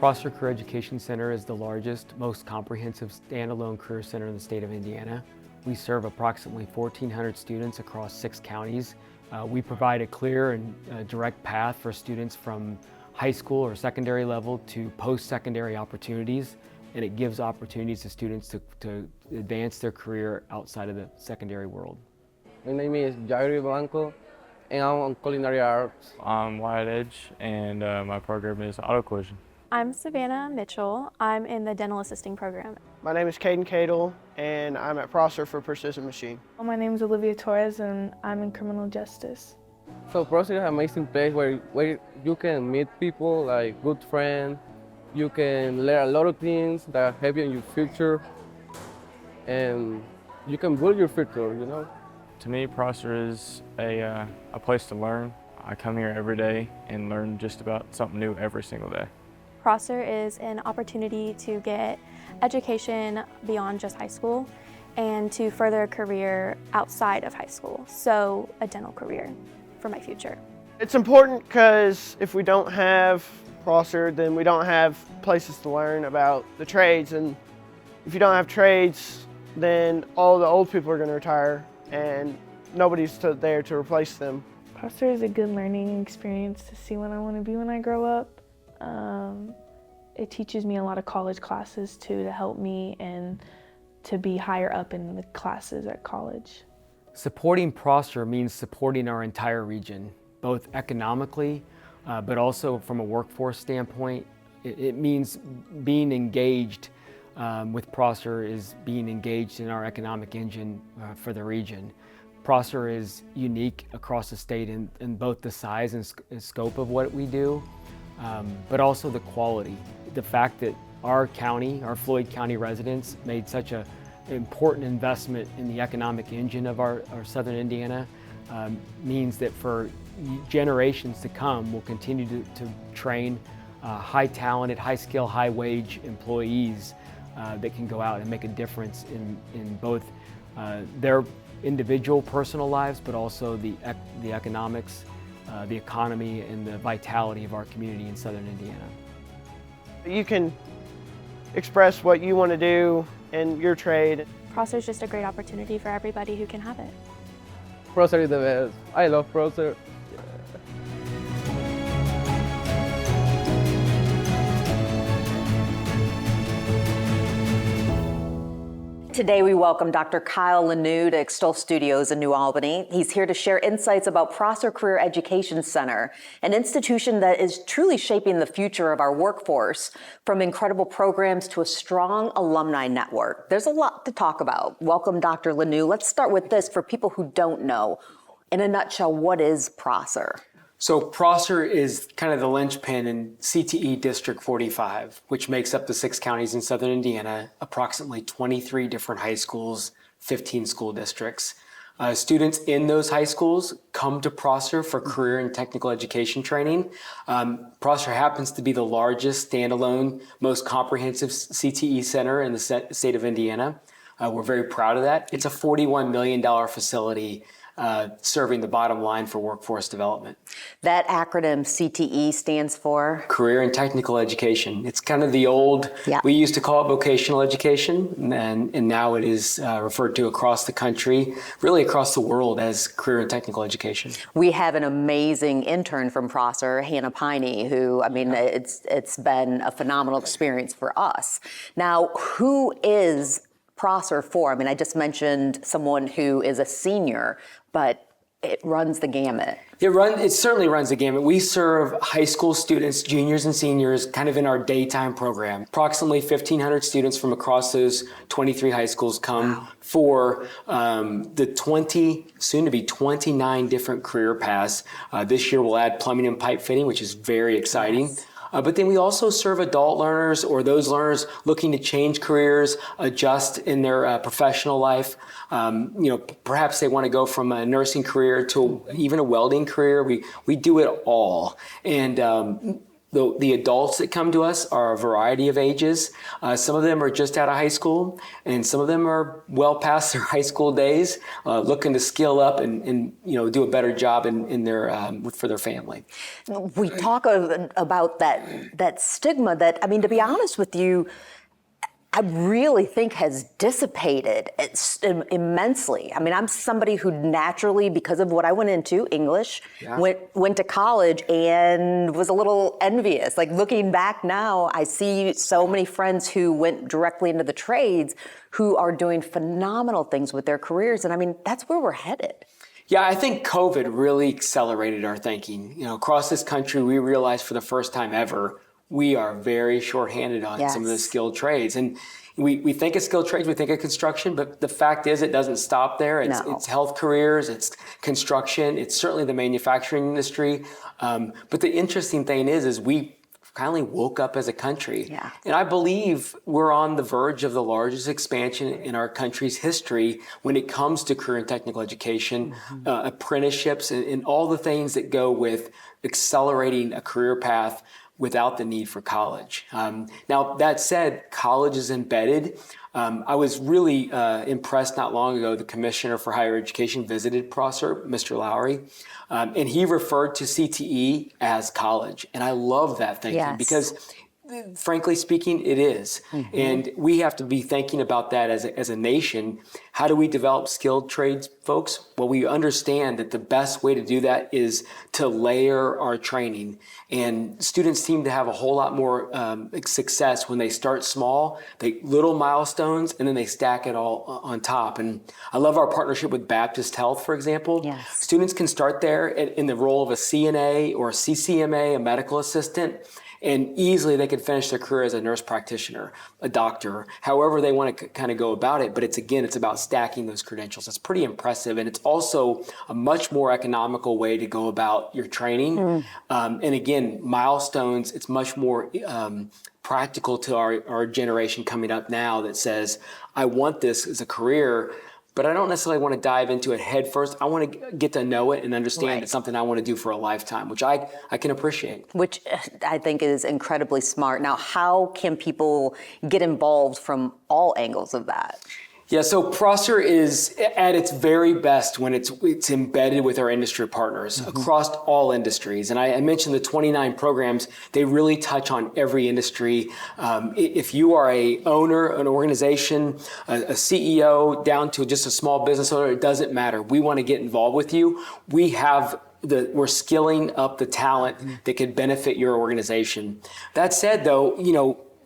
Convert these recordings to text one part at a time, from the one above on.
Prosser Career Education Center is the largest, most comprehensive standalone career center in the state of Indiana. We serve approximately 1,400 students across 6 counties. We provide a clear and direct path for students from high school or secondary level to post-secondary opportunities, and it gives opportunities to students to advance their career outside of the secondary world. My name is Jairi Blanco, and I'm on culinary arts. I'm Wyatt Edge, and my program is auto collision. I'm Savannah Mitchell. I'm in the dental assisting program. My name is Caden Cadle, and I'm at Prosser for Precision Machine. Well, my name is Olivia Torres, and I'm in criminal justice. So Prosser is an amazing place where you can meet people, like good friends. You can learn a lot of things that help you in your future, and you can build your future, you know? To me, Prosser is a place to learn. I come here every day and learn just about something new every single day. Prosser is an opportunity to get education beyond just high school and to further a career outside of high school, so a dental career for my future. It's important because if we don't have Prosser, then we don't have places to learn about the trades, and if you don't have trades, then all the old people are going to retire and nobody's there to replace them. Prosser is a good learning experience to see what I want to be when I grow up. It teaches me a lot of college classes too to help me and to be higher up in the classes at college. Supporting Prosser means supporting our entire region, both economically, but also from a workforce standpoint. It means being engaged with Prosser is being engaged in our economic engine for the region. Prosser is unique across the state in both the size and scope of what we do, but also the quality. The fact that our county, our Floyd County residents, made such an important investment in the economic engine of our southern Indiana means that for generations to come, we'll continue to train high talented, high skill, high wage employees that can go out and make a difference in both their individual personal lives, but also the economics, the economy, and the vitality of our community in southern Indiana. You can express what you want to do in your trade. Prosser is just a great opportunity for everybody who can have it. Prosser is the best. I love Prosser. Today we welcome Dr. Kyle Lanoue to Extol Studios in New Albany. He's here to share insights about Prosser Career Education Center, an institution that is truly shaping the future of our workforce, from incredible programs to a strong alumni network. There's a lot to talk about. Welcome, Dr. Lanoue. Let's start with this for people who don't know. In a nutshell, what is Prosser? So Prosser is kind of the linchpin in CTE District 45, which makes up the 6 counties in southern Indiana, approximately 23 different high schools, 15 school districts. Students in those high schools come to Prosser for career and technical education training. Prosser happens to be the largest standalone, most comprehensive CTE center in the state of Indiana. We're very proud of that. It's a $41 million facility serving the bottom line for workforce development. That acronym CTE stands for? Career and Technical Education. It's kind of the old, we used to call it vocational education, and now it is referred to across the country, really across the world, as Career and Technical Education. We have an amazing intern from Prosser, Hannah Piney, who, I mean, it's been a phenomenal experience for us. Now, who is Prosser for? I mean, I just mentioned someone who is a senior, but it runs the gamut. It certainly runs the gamut. We serve high school students, juniors and seniors, kind of in our daytime program. Approximately 1,500 students from across those 23 high schools come for the soon to be 29 different career paths. This year we'll add plumbing and pipe fitting, which is very exciting. Yes. But then we also serve adult learners or those learners looking to change careers, adjust in their professional life. Perhaps they want to go from a nursing career to even a welding career. We do it all. And The adults that come to us are a variety of ages. Some of them are just out of high school, and some of them are well past their high school days, looking to skill up and do a better job in their for their family. We talk about that stigma that, I mean, to be honest with you, I really think has dissipated immensely. I mean, I'm somebody who naturally, because of what I went into, English, went to college and was a little envious. Like, looking back now, I see so many friends who went directly into the trades who are doing phenomenal things with their careers. And I mean, that's where we're headed. Yeah, I think COVID really accelerated our thinking. Across this country, we realized for the first time ever, we are very shorthanded on some of the skilled trades. And we think of skilled trades, we think of construction, but the fact is it doesn't stop there. It's health careers, it's construction, it's certainly the manufacturing industry. But the interesting thing is we finally woke up as a country. Yeah. And I believe we're on the verge of the largest expansion in our country's history when it comes to career and technical education, apprenticeships, and all the things that go with accelerating a career path without the need for college. Now, that said, college is embedded. I was really impressed not long ago. The Commissioner for Higher Education visited Prosser, Mr. Lowry, and he referred to CTE as college. And I love that thinking because, frankly speaking, it is. And we have to be thinking about that as a nation. How do we develop skilled trades folks? Well, we understand that the best way to do that is to layer our training. And students seem to have a whole lot more success when they start small, they little milestones, and then they stack it all on top. And I love our partnership with Baptist Health, for example. Yes. Students can start there in the role of a CNA or a CCMA, a medical assistant, and easily they could finish their career as a nurse practitioner, a doctor, however they want to kind of go about it. But it's about stacking those credentials. It's pretty impressive. And it's also a much more economical way to go about your training. And again, milestones, it's much more practical to our generation coming up now that says, I want this as a career, but I don't necessarily want to dive into it head first. I want to get to know it and understand it's something I want to do for a lifetime, which I can appreciate. Which I think is incredibly smart. Now, how can people get involved from all angles of that? Yeah, so Prosser is at its very best when it's embedded with our industry partners across all industries. And I mentioned the 29 programs, they really touch on every industry. If you are a owner, an organization, a CEO, down to just a small business owner, it doesn't matter. We want to get involved with you. We're skilling up the talent that could benefit your organization. That said, though,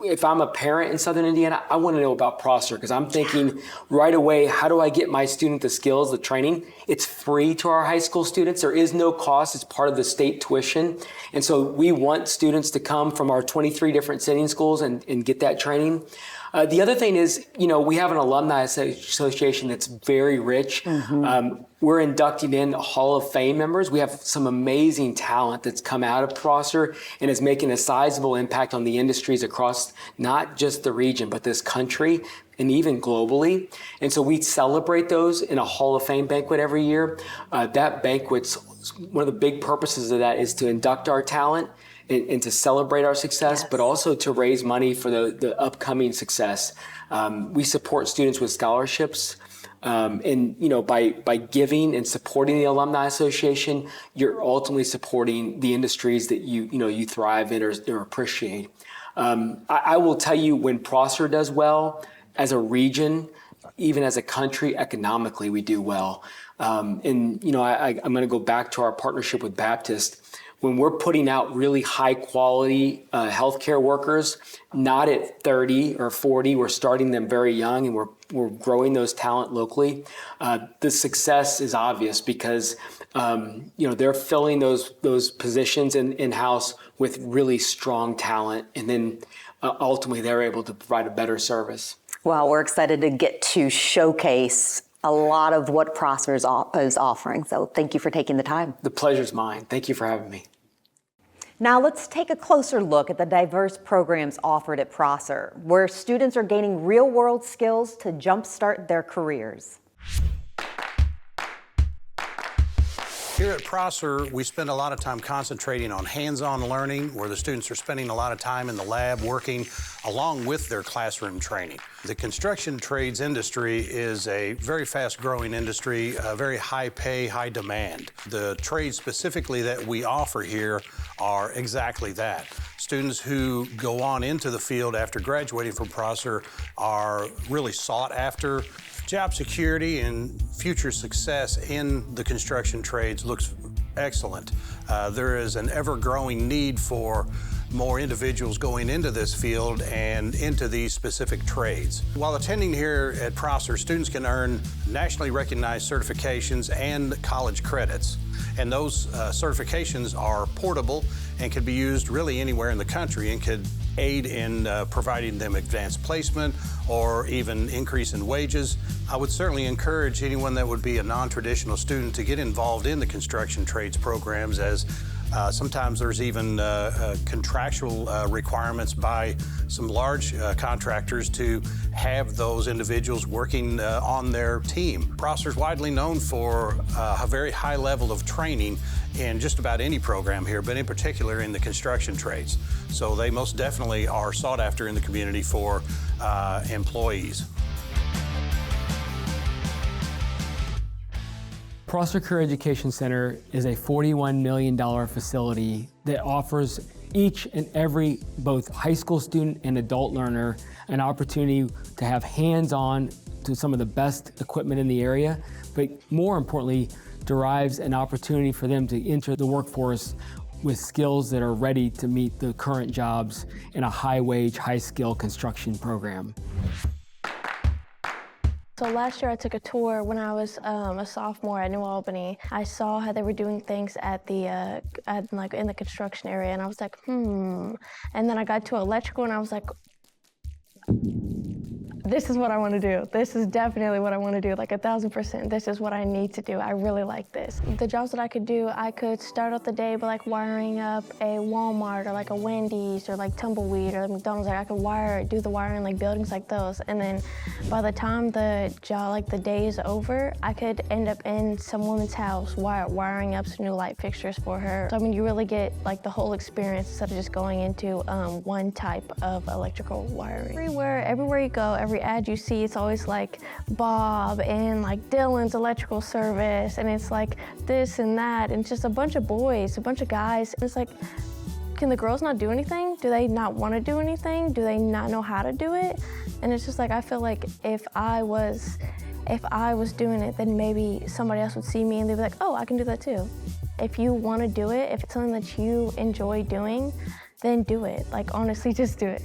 if I'm a parent in Southern Indiana, I want to know about Prosser because I'm thinking right away, how do I get my student the skills, the training? It's free to our high school students. There is no cost. It's part of the state tuition. And so we want students to come from our 23 different sitting schools and get that training. The other thing is, we have an alumni association that's very rich. We're inducting in Hall of Fame members. We have some amazing talent that's come out of Prosser and is making a sizable impact on the industries across not just the region, but this country and even globally. And so we celebrate those in a Hall of Fame banquet every year. That banquet's one of the big purposes of that is to induct our talent and to celebrate our success, but also to raise money for the upcoming success. We support students with scholarships. And by giving and supporting the Alumni Association, you're ultimately supporting the industries that you thrive in or appreciate. I will tell you, when Prosser does well, as a region, even as a country, economically we do well. I'm going to go back to our partnership with Baptist. When we're putting out really high quality healthcare workers, not at 30 or 40, we're starting them very young and we're growing those talent locally. The success is obvious because they're filling those positions in-house with really strong talent, and then ultimately they're able to provide a better service. Well, we're excited to get to showcase a lot of what Prosser is offering. So thank you for taking the time. The pleasure's mine. Thank you for having me. Now let's take a closer look at the diverse programs offered at Prosser, where students are gaining real-world skills to jumpstart their careers. Here at Prosser, we spend a lot of time concentrating on hands-on learning, where the students are spending a lot of time in the lab working along with their classroom training. The construction trades industry is a very fast-growing industry, very high pay, high demand. The trades specifically that we offer here are exactly that. Students who go on into the field after graduating from Prosser are really sought after. Job security and future success in the construction trades looks excellent. There is an ever-growing need for more individuals going into this field and into these specific trades. While attending here at Prosser, students can earn nationally recognized certifications and college credits. And those certifications are portable and can be used really anywhere in the country and could aid in providing them advanced placement or even increase in wages. I would certainly encourage anyone that would be a non-traditional student to get involved in the construction trades programs, as sometimes there's even contractual requirements by some large contractors to have those individuals working on their team. Prosser is widely known for a very high level of training in just about any program here, but in particular in the construction trades. So they most definitely are sought after in the community for employees. Prosser Career Education Center is a $41 million facility that offers each and every both high school student and adult learner an opportunity to have hands-on to some of the best equipment in the area, but more importantly, derives an opportunity for them to enter the workforce with skills that are ready to meet the current jobs in a high-wage, high-skill construction program. So last year I took a tour when I was a sophomore at New Albany. I saw how they were doing things at the in the construction area, and I was like, And then I got to electrical, and I was like, this is what I want to do. This is definitely what I want to do, like 1,000%. This is what I need to do. I really like this. The jobs that I could do, I could start off the day by like wiring up a Walmart or like a Wendy's or like Tumbleweed or McDonald's. Like I could do the wiring like buildings like those. And then by the time the job, like the day is over, I could end up in some woman's house wiring up some new light fixtures for her. So I mean, you really get like the whole experience instead of just going into one type of electrical wiring. Everywhere you go, every ad you see, it's always like Bob and like Dylan's electrical service, and it's like this and that, and it's just a bunch of boys, a bunch of guys. And it's like, can the girls not do anything? Do they not want to do anything? Do they not know how to do it? And it's just like, I feel like if I was doing it, then maybe somebody else would see me and they'd be like, oh, I can do that too. If you want to do it, if it's something that you enjoy doing, then do it. Like honestly, just do it.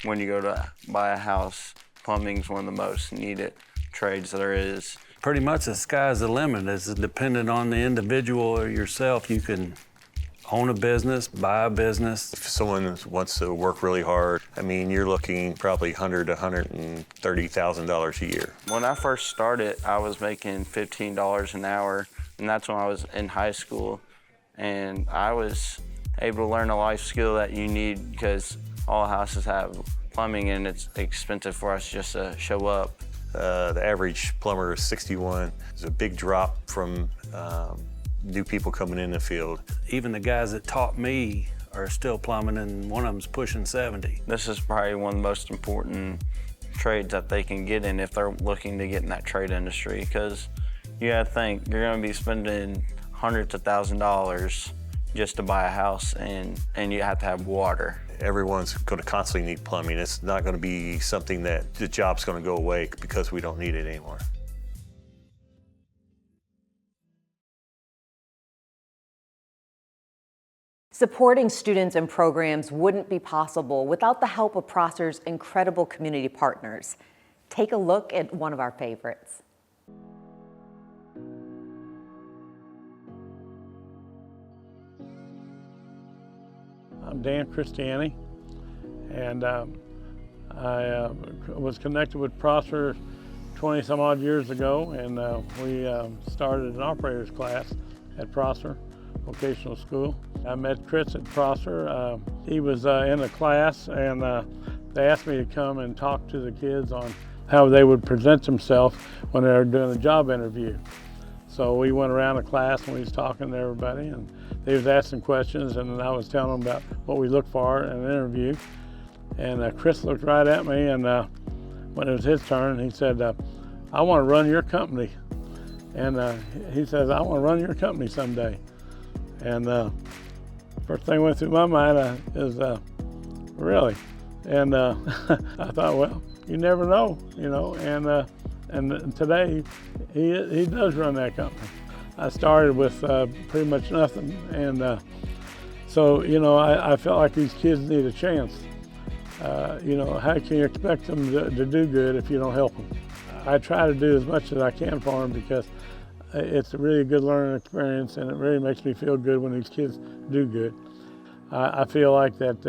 When you go to buy a house, plumbing's one of the most needed trades there is. Pretty much the sky's the limit. It's dependent on the individual or yourself. You can own a business, buy a business. If someone wants to work really hard, I mean, you're looking probably $100,000 to $130,000 a year. When I first started, I was making $15 an hour, and that's when I was in high school. And I was able to learn a life skill that you need because all houses have plumbing, and it's expensive for us just to show up. The average plumber is 61. There's a big drop from new people coming in the field. Even the guys that taught me are still plumbing, and one of them's pushing 70. This is probably one of the most important trades that they can get in if they're looking to get in that trade industry, because you gotta think, you're gonna be spending hundreds of $1,000s just to buy a house, and you have to have water. Everyone's going to constantly need plumbing. It's not going to be something that the job's going to go away because we don't need it anymore. Supporting students and programs wouldn't be possible without the help of Prosser's incredible community partners. Take a look at one of our favorites. I'm Dan Christiani, and I was connected with Prosser 20 some odd years ago, and we started an operator's class at Prosser Vocational School. I met Chris at Prosser. He was in the class, and they asked me to come and talk to the kids on how they would present themselves when they were doing a job interview. So we went around the class and we was talking to everybody, and they was asking questions, and then I was telling them about what we look for in an interview. And Chris looked right at me, and when it was his turn, he said, I want to run your company. And he says, I want to run your company someday. And first thing went through my mind is, really? And I thought, well, you never know, you know. And today, he does run that company. I started with pretty much nothing, and so, you know, I felt like these kids need a chance. You know, how can you expect them to do good if you don't help them? I try to do as much as I can for them because it's a really good learning experience, and it really makes me feel good when these kids do good. I feel like that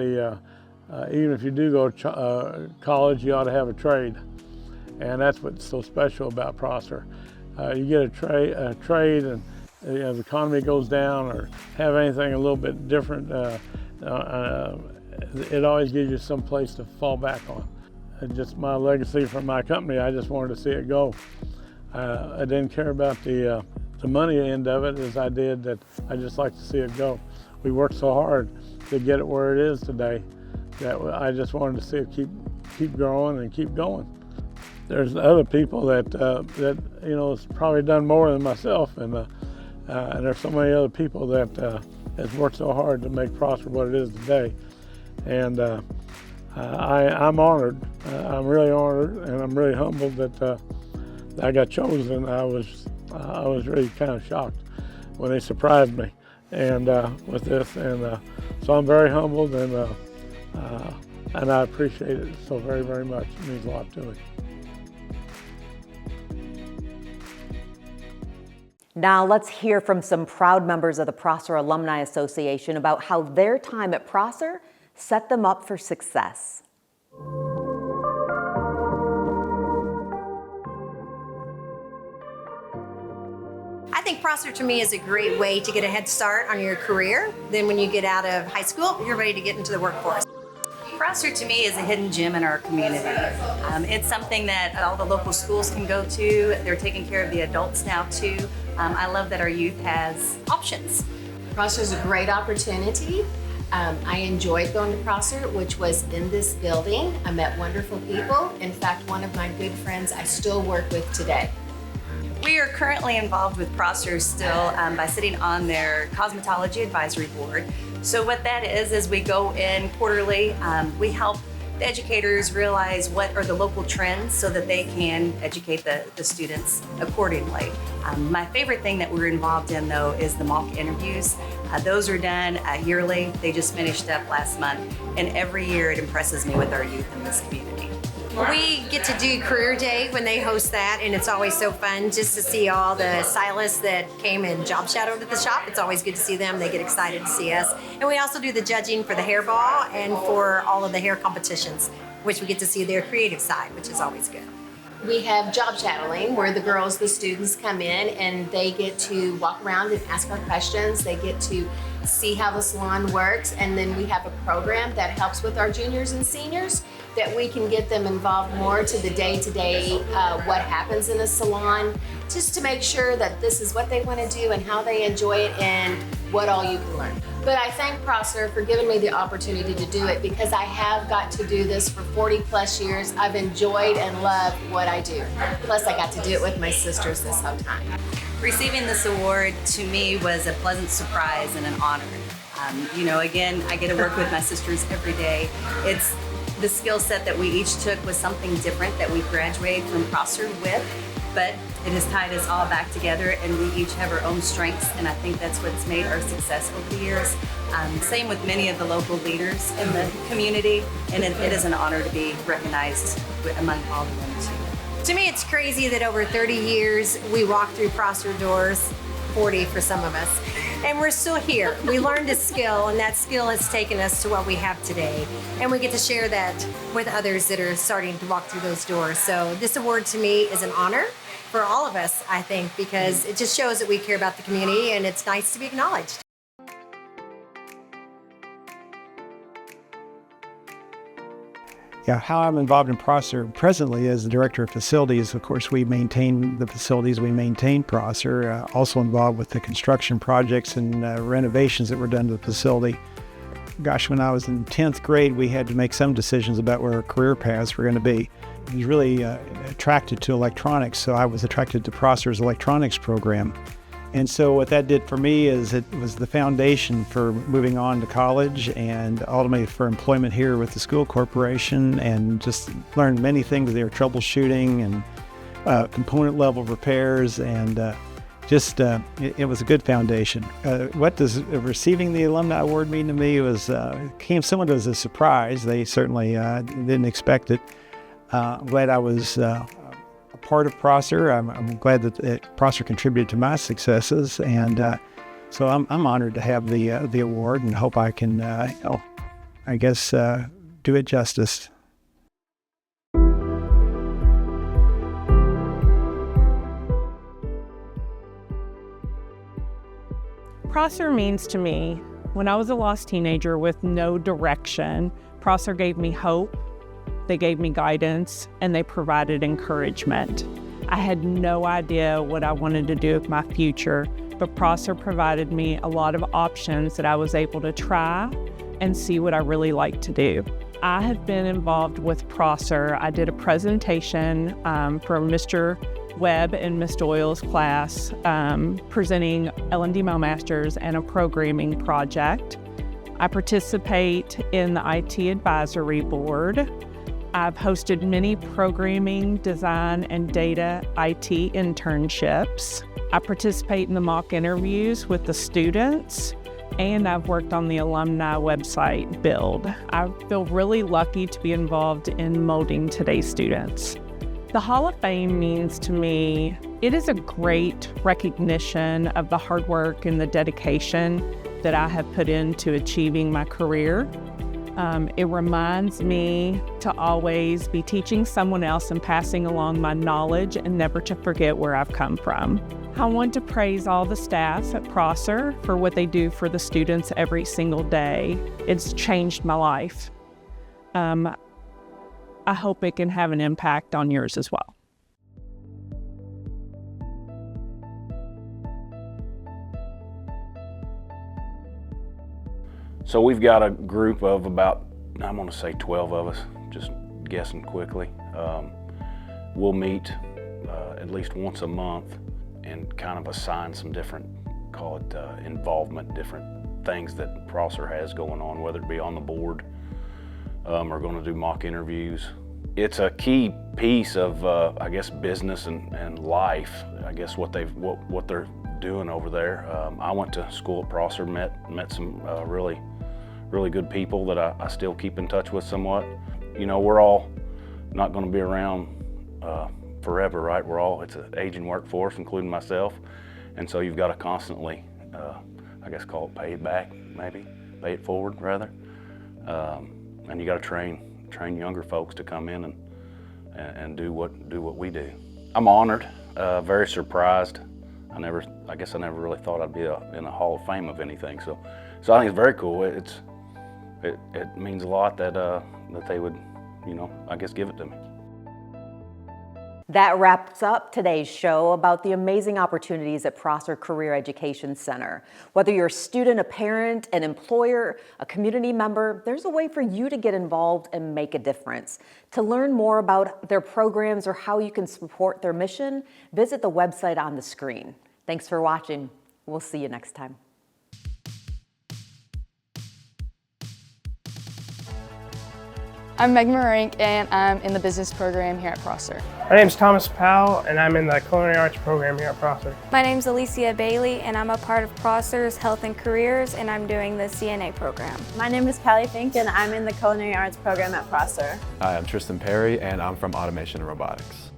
even if you do go to college, you ought to have a trade. And that's what's so special about Prosser. You get a trade, and as the economy goes down or have anything a little bit different, it always gives you some place to fall back on. And just my legacy from my company, I just wanted to see it go. I didn't care about the money end of it as I did that I just like to see it go. We worked so hard to get it where it is today that I just wanted to see it keep growing and keep going. There's other people that you know has probably done more than myself, and there's so many other people that has worked so hard to make Prosser what it is today. And I'm honored. I'm really honored, and I'm really humbled that I got chosen. I was really kind of shocked when they surprised me, and with this, and so I'm very humbled, and I appreciate it so very, very much. It means a lot to me. Now let's hear from some proud members of the Prosser Alumni Association about how their time at Prosser set them up for success. I think Prosser to me is a great way to get a head start on your career. Then when you get out of high school, you're ready to get into the workforce. Prosser to me is a hidden gem in our community. It's something that all the local schools can go to. They're taking care of the adults now too. I love that our youth has options. Prosser is a great opportunity. I enjoyed going to Prosser, which was in this building. I met wonderful people. In fact, one of my good friends I still work with today. We are currently involved with Prosser still by sitting on their cosmetology advisory board. So what that is we go in quarterly. We help the educators realize what are the local trends so that they can educate the students accordingly. My favorite thing that we're involved in though is the mock interviews. Those are done yearly. They just finished up last month, and every year it impresses me with our youth in this community. We get to do Career Day when they host that, and it's always so fun just to see all the stylists that came and job shadowed at the shop. It's always good to see them. They get excited to see us. And we also do the judging for the hair ball and for all of the hair competitions, which we get to see their creative side, which is always good. We have job shadowing where the girls, the students come in and they get to walk around and ask our questions. They get to see how the salon works, and then we have a program that helps with our juniors and seniors that we can get them involved more to the day-to-day what happens in a salon, just to make sure that this is what they want to do and how they enjoy it and what all you can learn. But I thank Prosser for giving me the opportunity to do it because I have got to do this for 40 plus years. I've enjoyed and loved what I do. Plus I got to do it with my sisters this whole time. Receiving this award to me was a pleasant surprise and an honor. You know, again, I get to work with my sisters every day. It's the skill set that we each took was something different that we graduated from Prosser with, but it has tied us all back together, and we each have our own strengths, and I think that's what's made our success over the years. Same with many of the local leaders in the community, and it is an honor to be recognized among all of them too. To me, it's crazy that over 30 years, we walked through Prosser doors, 40 for some of us, and we're still here. We learned a skill, and that skill has taken us to what we have today. And we get to share that with others that are starting to walk through those doors. So this award to me is an honor for all of us, I think, because it just shows that we care about the community, and it's nice to be acknowledged. Yeah, how I'm involved in Prosser presently as the Director of Facilities. Of course, we maintain the facilities, we maintain Prosser. Also involved with the construction projects and renovations that were done to the facility. Gosh, when I was in 10th grade, we had to make some decisions about where our career paths were going to be. I was really attracted to electronics, so I was attracted to Prosser's electronics program. And so what that did for me is it was the foundation for moving on to college and ultimately for employment here with the school corporation, and just learned many things there, troubleshooting and component level repairs, and it was a good foundation. What does receiving the Alumni Award mean to me was came somewhat as a surprise. They certainly didn't expect it. I'm glad I was a part of Prosser. I'm glad that Prosser contributed to my successes, and so I'm honored to have the award, and hope I can, do it justice. Prosser means to me, when I was a lost teenager with no direction, Prosser gave me hope, they gave me guidance, and they provided encouragement. I had no idea what I wanted to do with my future, but Prosser provided me a lot of options that I was able to try and see what I really like to do. I have been involved with Prosser. I did a presentation for Mr. Webb and Ms. Doyle's class, presenting L&D MoMasters and a programming project. I participate in the IT Advisory Board. I've hosted many programming, design, and data IT internships. I participate in the mock interviews with the students, and I've worked on the alumni website build. I feel really lucky to be involved in molding today's students. The Hall of Fame means to me, it is a great recognition of the hard work and the dedication that I have put into achieving my career. It reminds me to always be teaching someone else and passing along my knowledge, and never to forget where I've come from. I want to praise all the staff at Prosser for what they do for the students every single day. It's changed my life. I hope it can have an impact on yours as well. So we've got a group of about, I'm gonna say 12 of us, just guessing quickly. We'll meet at least once a month and kind of assign some different, call it involvement, different things that Prosser has going on, whether it be on the board, or gonna do mock interviews. It's a key piece of, I guess, business and life, I guess what they're doing over there. I went to school at Prosser, met some really good people that I still keep in touch with somewhat. You know, we're all not gonna be around forever, right? It's an aging workforce, including myself. And so you've gotta constantly, I guess call it pay it back, maybe, pay it forward rather. And you gotta train younger folks to come in and do what we do. I'm honored, very surprised. I guess I never really thought I'd be in a Hall of Fame of anything. So I think it's very cool. It means a lot that they would, I guess give it to me. That wraps up today's show about the amazing opportunities at Prosser Career Education Center. Whether you're a student, a parent, an employer, a community member, there's a way for you to get involved and make a difference. To learn more about their programs or how you can support their mission, visit the website on the screen. Thanks for watching. We'll see you next time. I'm Megan Marank, and I'm in the business program here at Prosser. My name is Thomas Powell, and I'm in the culinary arts program here at Prosser. My name is Alicia Bailey, and I'm a part of Prosser's Health and Careers, and I'm doing the CNA program. My name is Callie Fink, and I'm in the culinary arts program at Prosser. Hi, I'm Tristan Perry, and I'm from automation and robotics.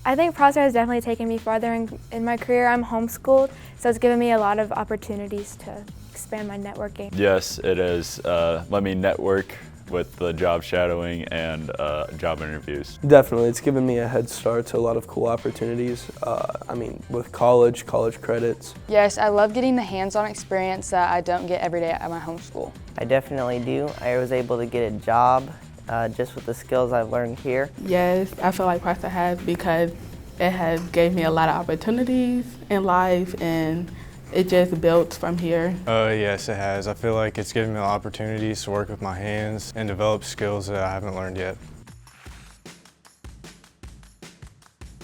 I think Prosser has definitely taken me farther in my career. I'm homeschooled, so it's given me a lot of opportunities to expand my networking. Yes, it is. Let me network with the job shadowing and job interviews. Definitely, it's given me a head start to a lot of cool opportunities. I mean, with college credits. Yes, I love getting the hands-on experience that I don't get every day at my home school. I definitely do. I was able to get a job just with the skills I've learned here. Yes, I feel like Prosser has because it has gave me a lot of opportunities in life and it just built from here. Yes, it has. I feel like it's given me opportunities to work with my hands and develop skills that I haven't learned yet.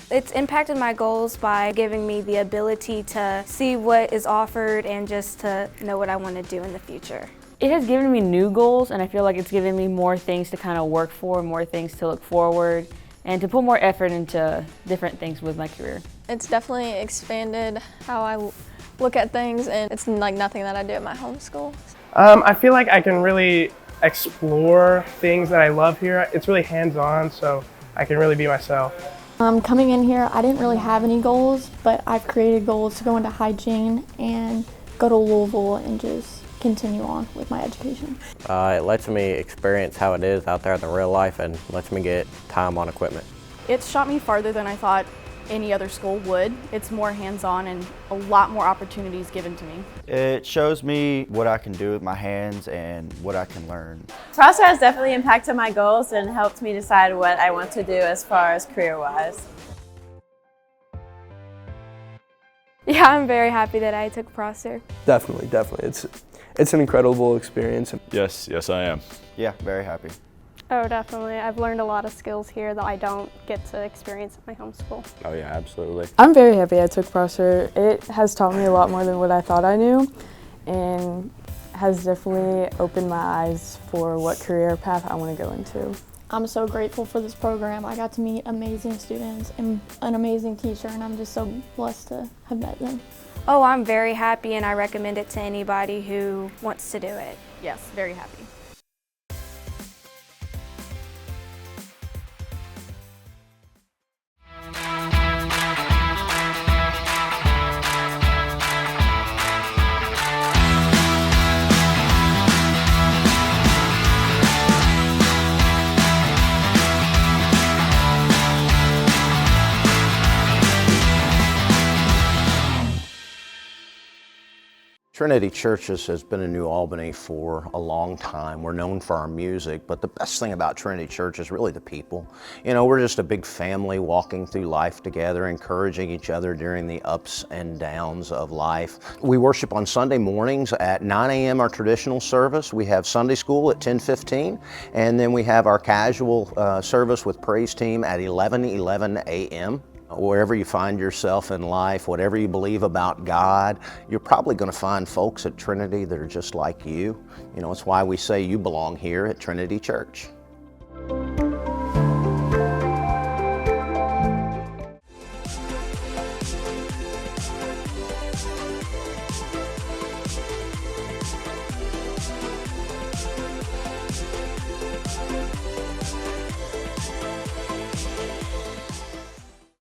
It's impacted my goals by giving me the ability to see what is offered and just to know what I want to do in the future. It has given me new goals, and I feel like it's given me more things to kind of work for, more things to look forward, and to put more effort into different things with my career. It's definitely expanded how I look at things, and it's like nothing that I do at my home school. I feel like I can really explore things that I love here. It's really hands-on, so I can really be myself. Coming in here, I didn't really have any goals, but I've created goals to go into hygiene and go to Louisville and just continue on with my education. It lets me experience how it is out there in the real life and lets me get time on equipment. It's shot me farther than I thought any other school would. It's more hands-on and a lot more opportunities given to me. It shows me what I can do with my hands and what I can learn. Prosser has definitely impacted my goals and helped me decide what I want to do as far as career-wise. Yeah, I'm very happy that I took Prosser. Definitely. It's an incredible experience. Yes, I am. Yeah, very happy. Oh, definitely. I've learned a lot of skills here that I don't get to experience at my home school. Oh yeah, absolutely. I'm very happy I took Prosser. It has taught me a lot more than what I thought I knew, and has definitely opened my eyes for what career path I want to go into. I'm so grateful for this program. I got to meet amazing students and an amazing teacher, and I'm just so blessed to have met them. Oh, I'm very happy and I recommend it to anybody who wants to do it. Yes, very happy. Trinity Churches has been in New Albany for a long time. We're known for our music, but the best thing about Trinity Church is really the people. You know, we're just a big family walking through life together, encouraging each other during the ups and downs of life. We worship on Sunday mornings at 9 a.m. our traditional service. We have Sunday school at 10:15, and then we have our casual service with praise team at 11 a.m. Wherever you find yourself in life, whatever you believe about God, you're probably going to find folks at Trinity that are just like you. You know, it's why we say you belong here at Trinity Church.